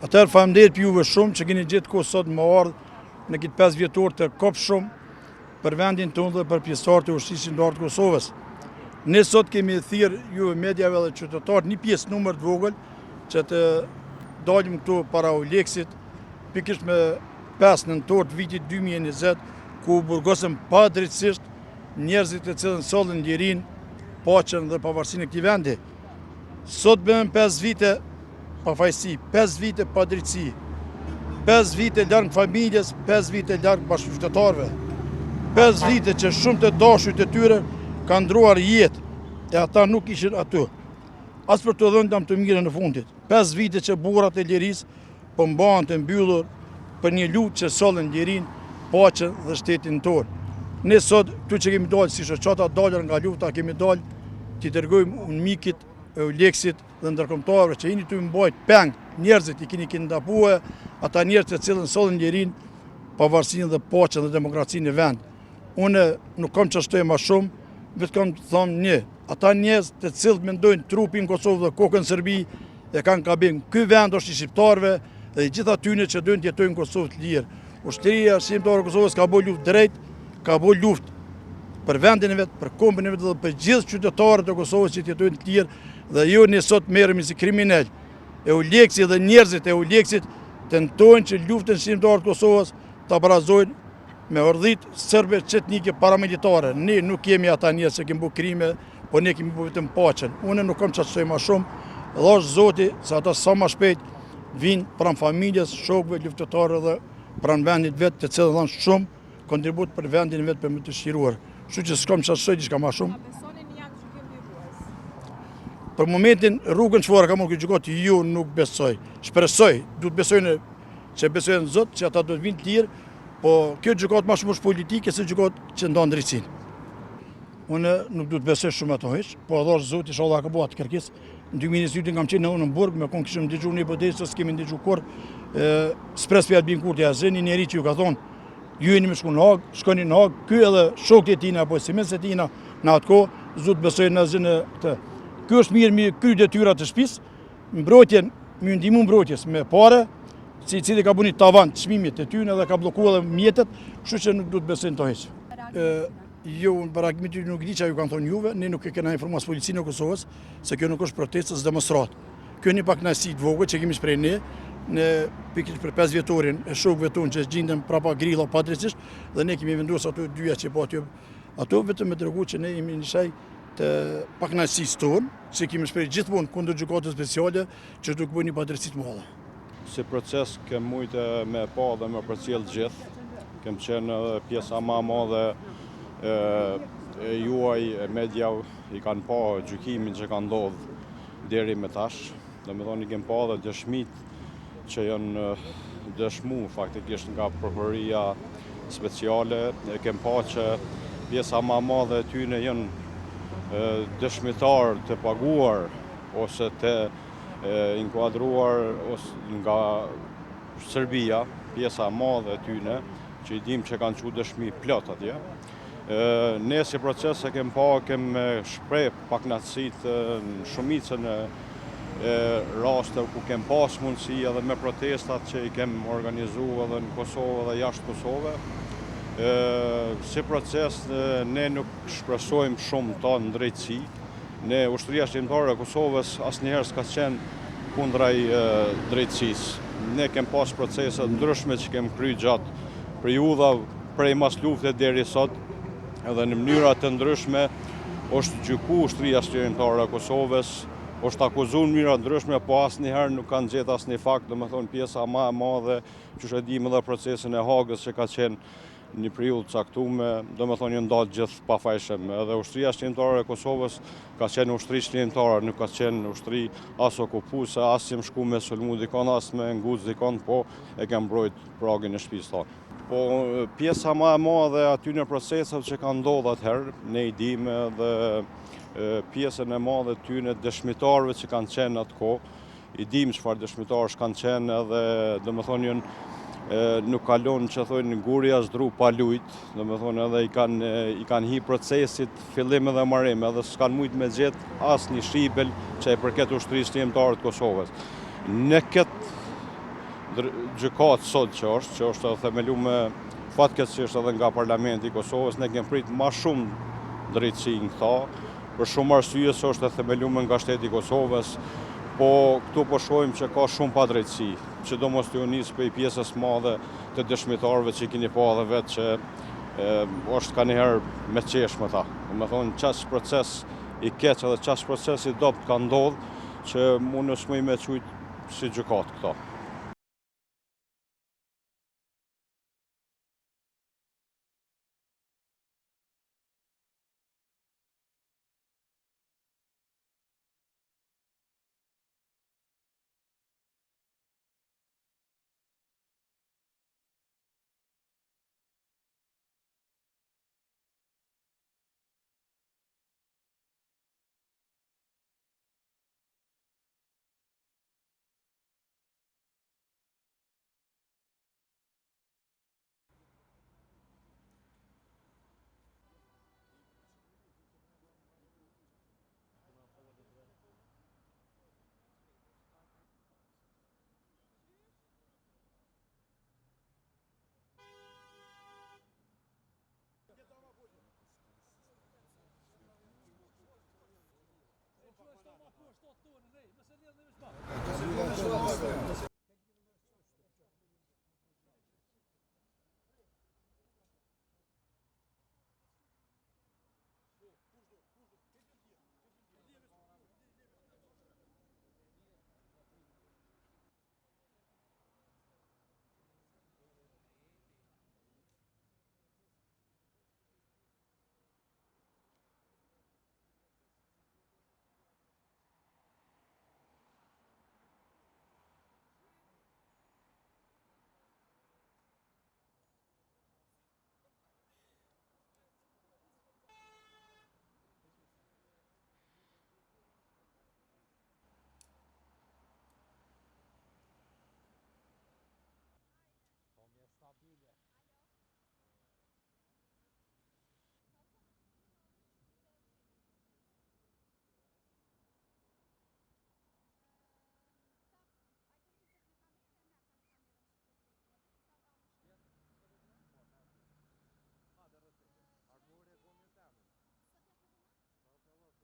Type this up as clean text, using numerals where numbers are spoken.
Atëherë faleminderit për juve shumë që keni gjetë kohë sot më ardhë në këtë 5 vjetor të kopshëm për vendin tonë dhe për pjesëtarët e Ushtrisë Shqiptare të Kosovës. Ne sot kemi thirrë juve mediave dhe qytetarët një pjesë numër të vogël që të dalim këtu para Uleksit, pikërisht me 5 nëntor të vitit 2020, ku burgosëm padrejtësisht njerëzit të cilën sollën lirinë, paqen dhe pavarësinë e këtij vendi. Sot bëhen 5 vite pafajësi, 5 vite padrejtësi, 5 vite larg familjes, 5 vite larg bashkëqytetarëve, 5 vite që shumë të dashurit e tyre kanë ndruar jetë e ata nuk ishin aty. As për të dhënë dam të mirën në fundit. 5 vite që burrat e lirisë po mbahen të mbyllur për një luftë që sollën lirinë, paqen dhe shtetin tonë. Ne sot, tu që kemi dalë si shoqata dalër nga lufta, kemi dalë t'i dërgojmë mikit e Uleksit dhe ndërkombëtarëve që jeni të mbajt peng njerëzit i keni kidnapuar, ata njerëz të cilën sollën lirinë, pavarësinë dhe paqen dhe demokracinë në vend. Unë nuk kam që shtoj ma shumë, vetëm të thonë një, ata njerëz të cilët mendojnë trupin Kosovë dhe kokën Serbi e kanë gabim. Ky vend është i shqiptarëve dhe i gjithë atyre që dojnë të jetojnë në Kosovë të lirë. Ushtria Shqiptare e Kosovës ka bërë luftë drejt, ka bërë luftë për vendin e vet, për kombin e vet dhe për gjithë qytetarët e Kosovës që të jetojnë të lirë dhe jo ne sot merremi si kriminal. E Uleksi dhe njerëzit e Uleksit tentojnë që luftën shqiptare të Kosovës ta barazojnë me ordhit serbe çetnike paramilitare. Ne nuk kemi ata njerëz që kemi bërë krime, po ne kemi bërë vetëm paqen. Unë nuk kam çfarë të thoj më shumë. Lash Zoti se ata sa më shpejt vinë pranë familjes, shokëve, luftëtarëve dhe pranë vendit vet, të cilët dhanë shumë kontribut për vendin vet për më të shqiruar. Kështu që s'kam çfarë të thoj diçka më shumë. Për momentin rrugën çfarë kam unë gjykat ju nuk besoj. Shpresoj, duhet besojnë që besojnë në Zot që ata do të vinë të lirë, po kjo gjykat më shumë është politike se gjykat që ndan drejtësinë. Unë nuk duhet besoj shumë ato hiç, po thash Zoti inshallah ka bëu atë kërkesë. Në 2020 kam qenë në Burg, me kon kishim dëgjuar në hipotezë se kemi dëgjuar kur spres për Albin Kurti, azheni njëri që ju ka thonë ju jeni me shku në Hag, shkoni në Hag, ky edhe shokët e tina apo simes e tina në atë kohë, Zot besoj në azhën e këtë. Ky është mirë me kry detyrat të shtëpisë, mbrojtjen, më ndihmu mbrojtjes me parë, si cili ka bënë tavan të çmimit të tyre dhe ka bllokuar edhe mjetet, kështu që nuk duhet besojnë to hiç. Jo, para këtë nuk di çfarë ju kanë thonë juve, ne nuk e kemi informuar policinë e Kosovës se kjo nuk është protestë, është demonstrat. Kjo një pak kënaqësi të vogël që kemi shprehë ne në pikërisht për 5 vjetorin e shokëve tonë që gjenden prapa grilla padrejtisht dhe ne kemi vendosur ato dyja që po ato vetëm me tregu që ne jemi në shaj të pakënaqësisë tonë, që kemi shprehë gjithmonë kundër gjykatës speciale që do të bëjnë padrejtësi të mëdha. Si proces kem mujtë me pa dhe me përcjell gjithë, kem qenë pjesa më e madhe juaj media i kanë pa gjykimin që ka ndodhur deri me tash. Domethënë i kem pa dhe dëshmit që janë dëshmu faktikisht nga prokuroria speciale. E kem pa që pjesa më e madhe e tyre janë dëshmitar të paguar ose të inkuadruar nga Serbia, pjesa e madhe e tyre që i dim që kanë qenë dëshmi plot atje. Ne si proces e kem pa, kem shpreh pakënaqësitë në shumicën e raste ku kem pas mundësi edhe me protestat që i kem organizuar edhe në Kosovë dhe jashtë Kosovë. Si proces ne nuk shpresojmë shumë ta në drejtësi. Ne Ushtria Shqiptare e Kosovës asnjëherë s'ka qenë kundraj drejtësisë. Ne kem pas procese ndryshme që kem kryer gjatë periudha prej mas lufte deri sot. Edhe në mënyra të ndryshme është gjyku Ushtria Shqiptare e Kosovës, është akuzuar në mënyra ndryshme, po asnjëherë nuk kanë gjetur asnjë fakt, domethënë pjesa më e madhe, që e dim edhe procesin e Hagës që ka qenë një periudhë caktuar, domethënë janë dalë gjithë pafajshëm. Edhe Ushtria Shqiptare e Kosovës ka qenë ushtri shqiptare, nuk ka qenë ushtri as okupuese, as që më shku me sulmu dikon, as me nguc dikon, po e ka mbrojt pragin e shtëpisë tonë. Po pjesa më e madhe aty në procesave që kanë ndodhur atëherë, ne i dimë dhe pjesën e madhe ty në dëshmitarëve që kanë qenë atë kohë, i dimë çfarë dëshmitarësh kanë qenë edhe domethënë nuk kalon që thonë ngurja s'dru pa lujt, domethënë edhe i kanë hi procesit fillim edhe marrim, edhe s'kan mujt me gjetë asnjë shibel që e përket ushtrisë shqiptare të Kosovës. Në këtë gjykatë sot që është themeluar fatkeqësisht edhe nga Parlamenti i Kosovës, ne kemi prit më shumë drejtësi në këta, për shumë arsye se është e themeluar nga shteti i Kosovës, po këtu po shohim që ka shumë padrejtësi, sidomos të nis për pjesës madhe të dëshmitarëve që keni pa edhe vetë që është ka njëherë me qesh me ta. Me thonë qas proces i keq edhe qas proces i dopt ka ndodhë që mu nësë me qujtë si gjykatë këta.